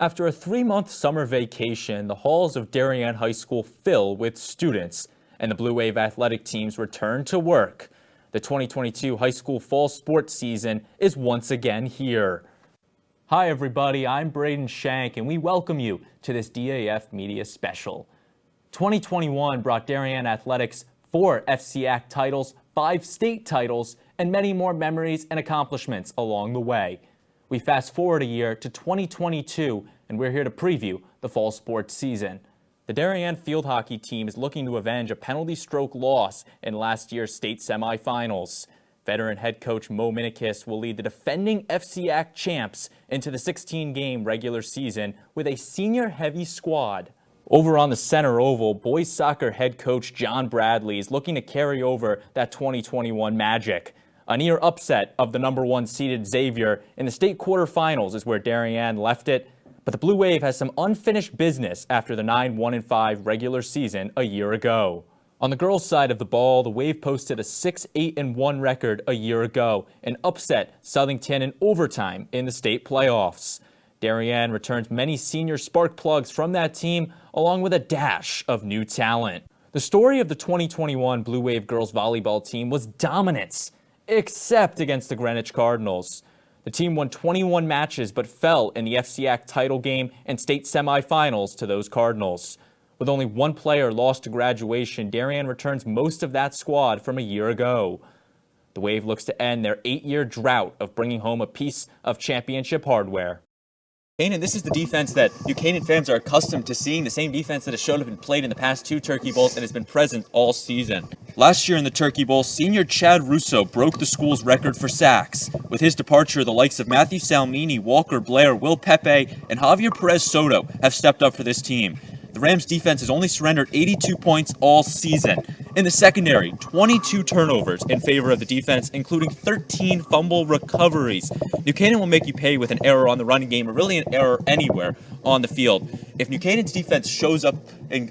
After a 3-month summer vacation, the halls of Darien High School fill with students, and the Blue Wave athletic teams return to work. The 2022 high school fall sports season is once again here. Hi everybody, I'm Braden Schenck, and we welcome you to this DAF Media Special. 2021 brought Darien Athletics 4 FCAC titles, 5 state titles, and many more memories and accomplishments along the way. We fast forward a year to 2022, and we're here to preview the fall sports season. The Darien field hockey team is looking to avenge a penalty stroke loss in last year's state semifinals. Veteran head coach Mo Minikis will lead the defending FCAC champs into the 16-game regular season with a senior-heavy squad. Over on the center oval, boys soccer head coach John Bradley is looking to carry over that 2021 magic. A near upset of the number 1 seeded Xavier in the state quarterfinals is where Darien left it, but the Blue Wave has some unfinished business after the 9-1-5 regular season a year ago. On the girls' side of the ball, the Wave posted a 6-8-1 record a year ago and upset Southington in overtime in the state playoffs. Darien returns many senior spark plugs from that team, along with a dash of new talent. The story of the 2021 Blue Wave girls volleyball team was dominance, except against the Greenwich Cardinals. The team won 21 matches but fell in the FCAC title game and state semifinals to those Cardinals. With only one player lost to graduation, Darien returns most of that squad from a year ago. The Wave looks to end their 8-year drought of bringing home a piece of championship hardware. And this is the defense that Buchanan fans are accustomed to seeing, the same defense that has showed up and played in the past 2 Turkey Bowls and has been present all season. Last year in the Turkey Bowl, senior Chad Russo broke the school's record for sacks. With his departure, the likes of Matthew Salmini, Walker Blair, Will Pepe, and Javier Perez Soto have stepped up for this team. The Rams defense has only surrendered 82 points all season. In the secondary, 22 turnovers in favor of the defense, including 13 fumble recoveries. Buchanan will make you pay with an error on the running game, or really an error anywhere on the field. If Buchanan's defense shows up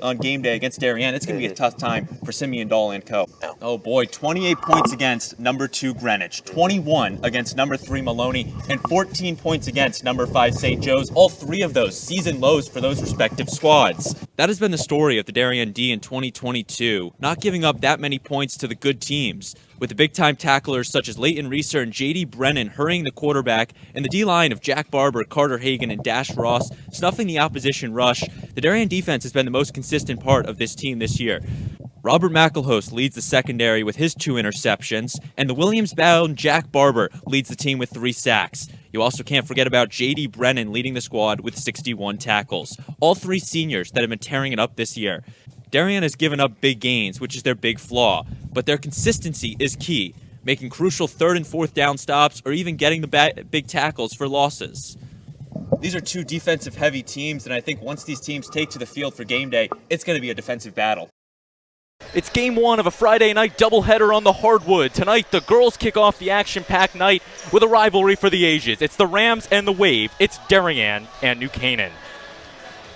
on game day against Darien, it's going to be a tough time for Simeon Dahl and co. Oh boy, 28 points against number 2 Greenwich, 21 against number 3 Maloney, and 14 points against number 5 St. Joe's. All 3 of those season lows for those respective squads. That has been the story of the Darien D in 2022, not giving up that many points to the good teams, with the big-time tacklers such as Leighton Reeser and J.D. Brennan hurrying the quarterback, and the D-line of Jack Barber, Carter Hagan, and Dash Ross snuffing the opposition rush. The Darien defense has been the most consistent part of this team this year. Robert McElhouse leads the secondary with his 2 interceptions, and the Williams-bound Jack Barber leads the team with 3 sacks. You also can't forget about J.D. Brennan leading the squad with 61 tackles. All 3 seniors that have been tearing it up this year. Darien has given up big gains, which is their big flaw, but their consistency is key, making crucial 3rd and 4th down stops or even getting the big tackles for losses. These are 2 defensive-heavy teams, and I think once these teams take to the field for game day, it's going to be a defensive battle. It's game 1 of a Friday night doubleheader on the hardwood. Tonight, the girls kick off the action-packed night with a rivalry for the ages. It's the Rams and the Wave. It's Darien and New Canaan.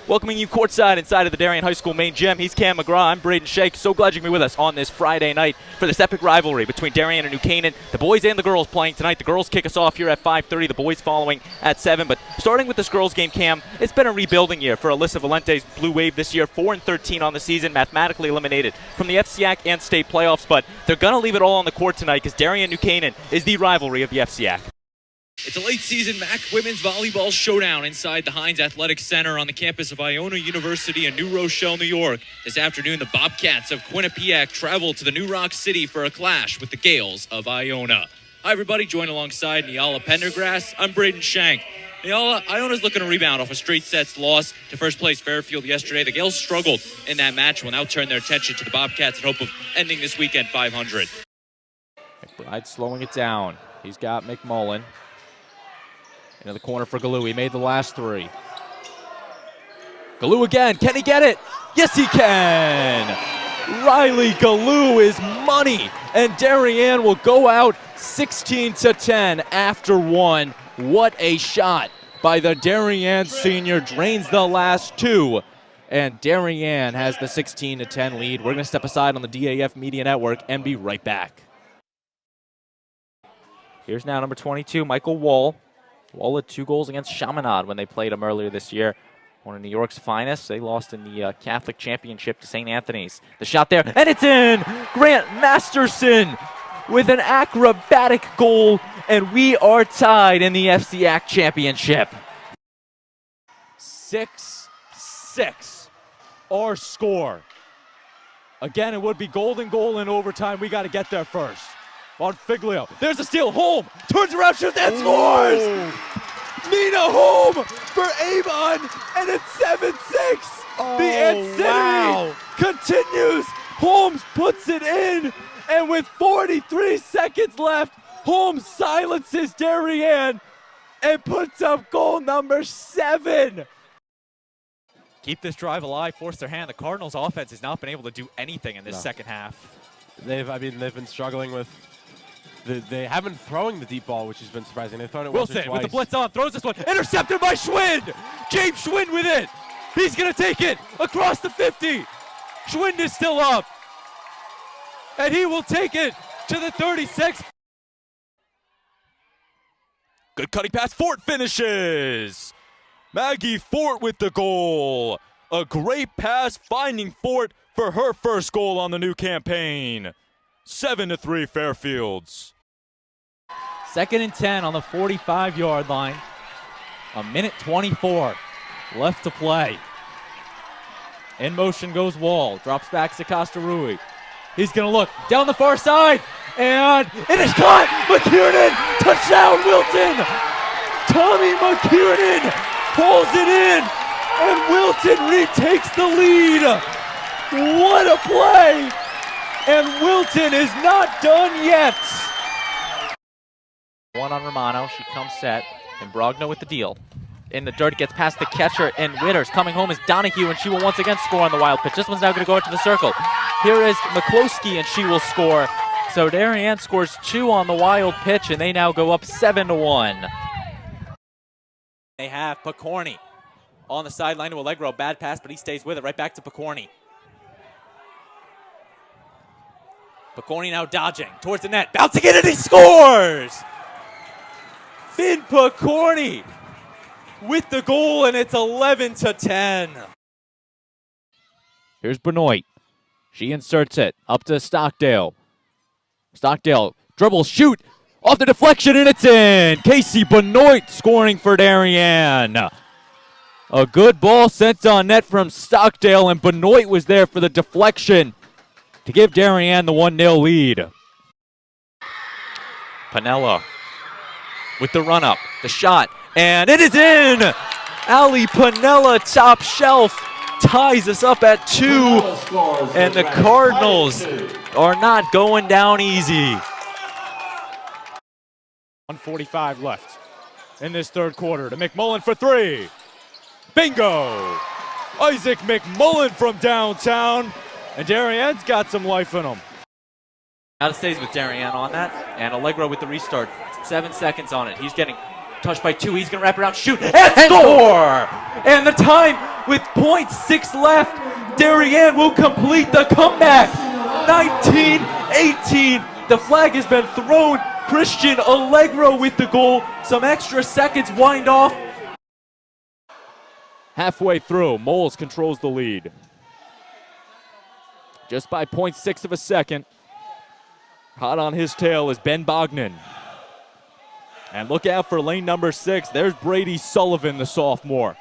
Welcoming you courtside inside of the Darien High School main gym. He's Cam McGraw. I'm Braden Schenck. So glad you can be with us on this Friday night for this epic rivalry between Darien and New Canaan. The boys and the girls playing tonight. The girls kick us off here at 5:30. The boys following at 7. But starting with this girls game, Cam, it's been a rebuilding year for Alyssa Valente's Blue Wave this year. 4-13 on the season, mathematically eliminated from the FCAC and state playoffs. But they're going to leave it all on the court tonight because Darien and New Canaan is the rivalry of the FCAC. It's a late-season MAC women's volleyball showdown inside the Hines Athletic Center on the campus of Iona University in New Rochelle, New York. This afternoon, the Bobcats of Quinnipiac travel to the New Rock City for a clash with the Gales of Iona. Hi, everybody. Joined alongside Niala Pendergrass. I'm Braden Schenck. Niala, Iona's looking to rebound off a straight sets loss to first-place Fairfield yesterday. The Gales struggled in that match and will now turn their attention to the Bobcats in hope of ending this weekend 500. McBride slowing it down. He's got McMullen. Into the corner for Galoo. He made the last 3. Galoo again. Can he get it? Yes, he can. Riley Galoo is money. And Darien will go out 16-10 after 1. What a shot by the Darien senior. Drains the last 2. And Darien has the 16-10 lead. We're going to step aside on the DAF Media Network and be right back. Here's now number 22, Michael Wall. Walla 2 goals against Chaminade when they played them earlier this year. One of New York's finest. They lost in the Catholic Championship to St. Anthony's. The shot there, and it's in! Grant Masterson with an acrobatic goal, and we are tied in the FCAC Championship. 6-6, our score. Again, it would be golden goal in overtime. We got to get there first. On Figlio, there's a steal. Holm turns around, shoots, and scores! Nina Holm for Avon, and it's 7-6. The insanity continues. Holmes puts it in, and with 43 seconds left, Holmes silences Darien and puts up goal number 7. Keep this drive alive, force their hand. The Cardinals' offense has not been able to do anything in this second half. They've been struggling with. They haven't throwing the deep ball, which has been surprising. They've thrown it once or Wilson twice. with the blitz on, throws this one, intercepted by Schwind! James Schwind with it! He's gonna take it across the 50! Schwind is still up! And he will take it to the 36. Good cutting pass, Fort finishes! Maggie Fort with the goal! A great pass finding Fort for her first goal on the new campaign. 7-3 Fairfields. 2nd and 10 on the 45-yard line. 1:24 left to play. In motion goes Wall. Drops back to Costa Rui. He's going to look down the far side. And it is caught! McKiernan! Touchdown, Wilton! Tommy McKiernan pulls it in. And Wilton retakes the lead. What a play! And Wilton is not done yet. One on Romano. She comes set. And Brogno with the deal. In the dirt, gets past the catcher, and Witters coming home is Donahue, and she will once again score on the wild pitch. This one's now going to go into the circle. Here is McCloskey, and she will score. So Darien scores 2 on the wild pitch, and they now go up 7-1. They have Picorni on the sideline to Allegro. Bad pass, but he stays with it. Right back to Picorni. Picorni now dodging towards the net. Bouncing in, and he scores! Finn Picorni with the goal, and it's 11-10. Here's Benoit. She inserts it up to Stockdale. Stockdale dribbles, shoot, off the deflection, and it's in. Casey Benoit scoring for Darien. A good ball sent on net from Stockdale, and Benoit was there for the deflection to give Darien the 1-0 lead. Pinella with the run-up, the shot, and it is in! Ali Pinella, top shelf, ties us up at 2, and the Cardinals are not going down easy. 1:45 left in this third quarter to McMullen for 3. Bingo! Isaac McMullen from downtown, and Darien's got some life in him. Now it stays with Darien on that, and Allegro with the restart. 7 seconds on it. He's getting touched by 2. He's going to wrap around, shoot, and score! And the time with .6 left, Darien will complete the comeback. 19-18. The flag has been thrown. Christian Allegro with the goal. Some extra seconds wind off. Halfway through, Moles controls the lead. Just by .6 of a second. Hot on his tail is Ben Bognan. And look out for lane number 6. There's Brady Sullivan, the sophomore.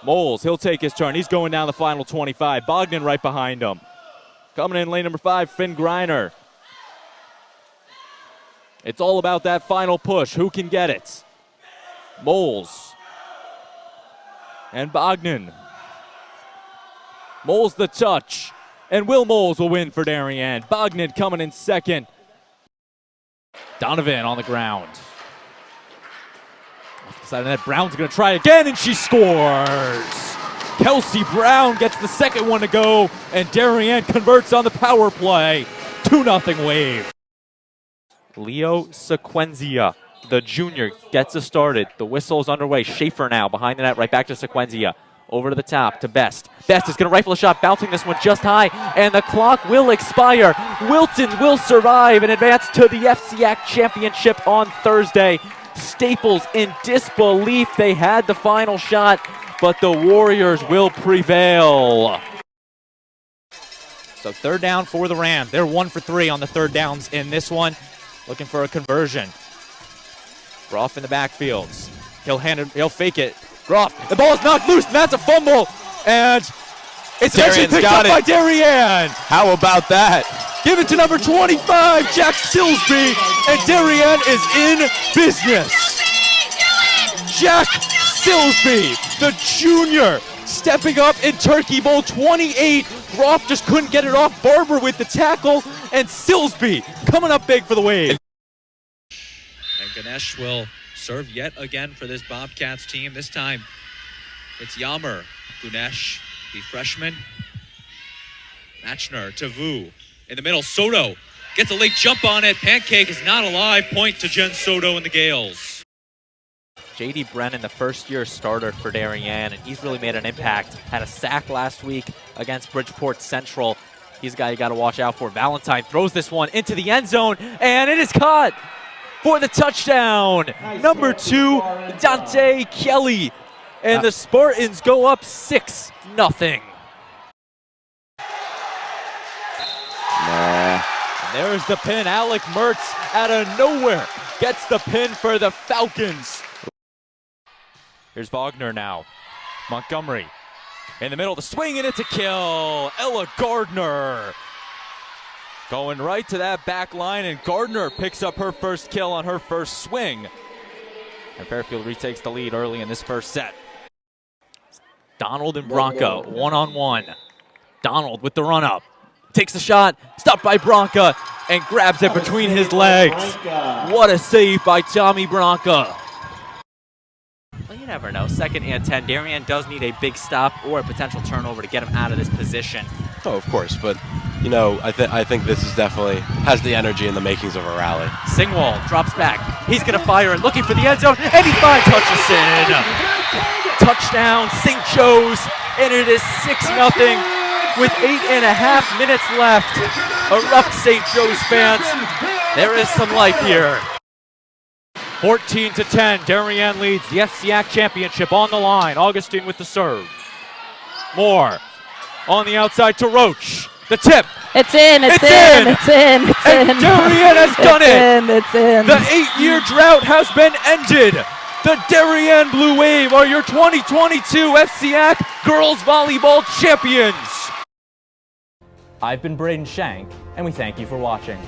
Moles, he'll take his turn. He's going down the final 25. Bognan right behind him. Coming in lane number 5, Finn Greiner. It's all about that final push. Who can get it? Moles. And Bognan. Moles the touch. And Will Moles will win for Darien. Bognan coming in second. Donovan on the ground. Off the side of the net, Brown's going to try again, and she scores! Kelsey Brown gets the second one to go, and Darien converts on the power play. 2-0 Wave. Leo Sequenzia, the junior, gets us started. The whistle's underway. Schaefer now behind the net, right back to Sequenzia. Over to the top to Best. Best is going to rifle a shot, bouncing this one just high, and the clock will expire. Wilton will survive and advance to the FCAC Championship on Thursday. Staples in disbelief. They had the final shot, but the Warriors will prevail. So third down for the Rams. They're 1 for 3 on the third downs in this one. Looking for a conversion. Groff in the backfields. He'll fake it. Groff, the ball is knocked loose, and that's a fumble. And it's actually picked up by Darien. How about that? Give it to number 25, Jack Silsby, and Darien is in business. Jack Silsby, the junior, stepping up in Turkey Bowl 28. Groff just couldn't get it off. Barber with the tackle, and Silsby coming up big for the Wave. And Ganesh will serve yet again for this Bobcats team. This time it's Yammer. Ganesh, the freshman. Matchner to Vu. In the middle, Soto gets a late jump on it. Pancake is not alive. Point to Jen Soto and the Gales. J.D. Brennan, the first-year starter for Darien, and he's really made an impact. Had a sack last week against Bridgeport Central. He's a guy you got to watch out for. Valentine throws this one into the end zone, and it is caught for the touchdown. Number 2, Dante Kelly. And the Spartans go up 6-0. Nah. And there's the pin. Alec Mertz out of nowhere gets the pin for the Falcons. Here's Wagner now. Montgomery in the middle, the swing, and it's a kill. Ella Gardner going right to that back line, and Gardner picks up her first kill on her first swing. And Fairfield retakes the lead early in this first set. Donald and Bronca, one-on-one. Donald with the run-up. Takes the shot, stopped by Bronca, and grabs it between his legs. What a save by Tommy Bronca. Well, you never know. 2nd and 10. Darien does need a big stop or a potential turnover to get him out of this position. Oh, of course, but you know, I think this is definitely has the energy and the makings of a rally. Singwall drops back. He's going to fire it, looking for the end zone, and he finds Hutchison. Touchdown, St. Joe's, and it is 6-0 with 8.5 minutes left. Erupt St. Joe's fans. There is some life here. 14-10, Darien leads the FCAC championship on the line. Augustine with the serve. Moore on the outside to Roach. The tip. It's in, it's in, it's in, it's in. And Darien has done it. It's in. The 8-year drought has been ended. The Darien Blue Wave are your 2022 FCAC Girls Volleyball Champions. I've been Braden Schenck, and we thank you for watching.